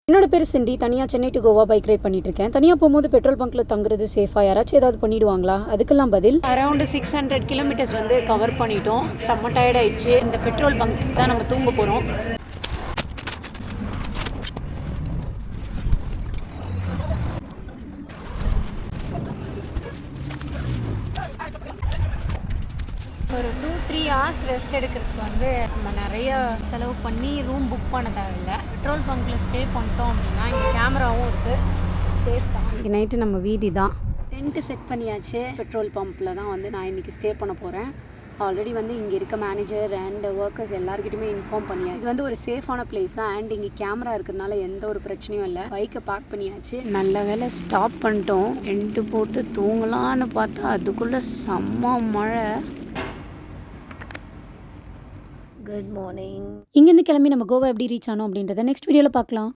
என்னோட பேர் சிண்டி. தனியாக Chennai to Goa bike ride பண்ணிட்டு இருக்கேன். தனியாக போகும்போது பெட்ரோல் பங்க்ல தங்குறது சேஃபா? யாராச்சும் ஏதாவது பண்ணிடுவாங்களா? அதுக்கெல்லாம் பதில் அரௌண்ட் 600 கிலோமீட்டர்ஸ் வந்து கவர் பண்ணிட்டோம். செம்ம டயர்ட் ஆயிடுச்சு. இந்த பெட்ரோல் பங்க் தான் நம்ம தூங்க போகிறோம். ஒரு 2-3 ஹவர்ஸ் ரெஸ்ட் எடுக்கிறதுக்கு வந்து நம்ம நிறைய செலவு பண்ணி ரூம் புக் பண்ண தேவையில்லை. பெட்ரோல் பங்க்கில் ஸ்டே பண்ணிட்டோம் அப்படின்னா இங்கே கேமராவும் இருக்குது, சேஃப் தான். இங்கே நைட்டு நம்ம வீதி தான். டென்ட்டு செட் பண்ணியாச்சு. பெட்ரோல் பம்பில் தான் வந்து நான் இன்றைக்கி ஸ்டே பண்ண போகிறேன். ஆல்ரெடி வந்து இங்கே இருக்க மேனேஜர் அண்ட் ஒர்க்கர்ஸ் எல்லாருக்கிட்டையுமே இன்ஃபார்ம் பண்ணியாச்சு. இது வந்து ஒரு சேஃபான பிளேஸ் தான். அண்ட் இங்கே கேமரா இருக்கிறதுனால எந்த ஒரு பிரச்சனையும் இல்லை. பைக்கை பார்க் பண்ணியாச்சு. நல்ல வேலை ஸ்டாப் பண்ணிட்டோம். டென்ட்டு போட்டு தூங்கலான்னு பார்த்தா அதுக்குள்ளே செம்ம மழை. Good morning. இங்கேருந்து கிளம்பி நம்ம கோவா எப்படி ரீச் ஆனோம் அப்படின்றத நெக்ஸ்ட் வீடியோவில் பார்க்கலாம்.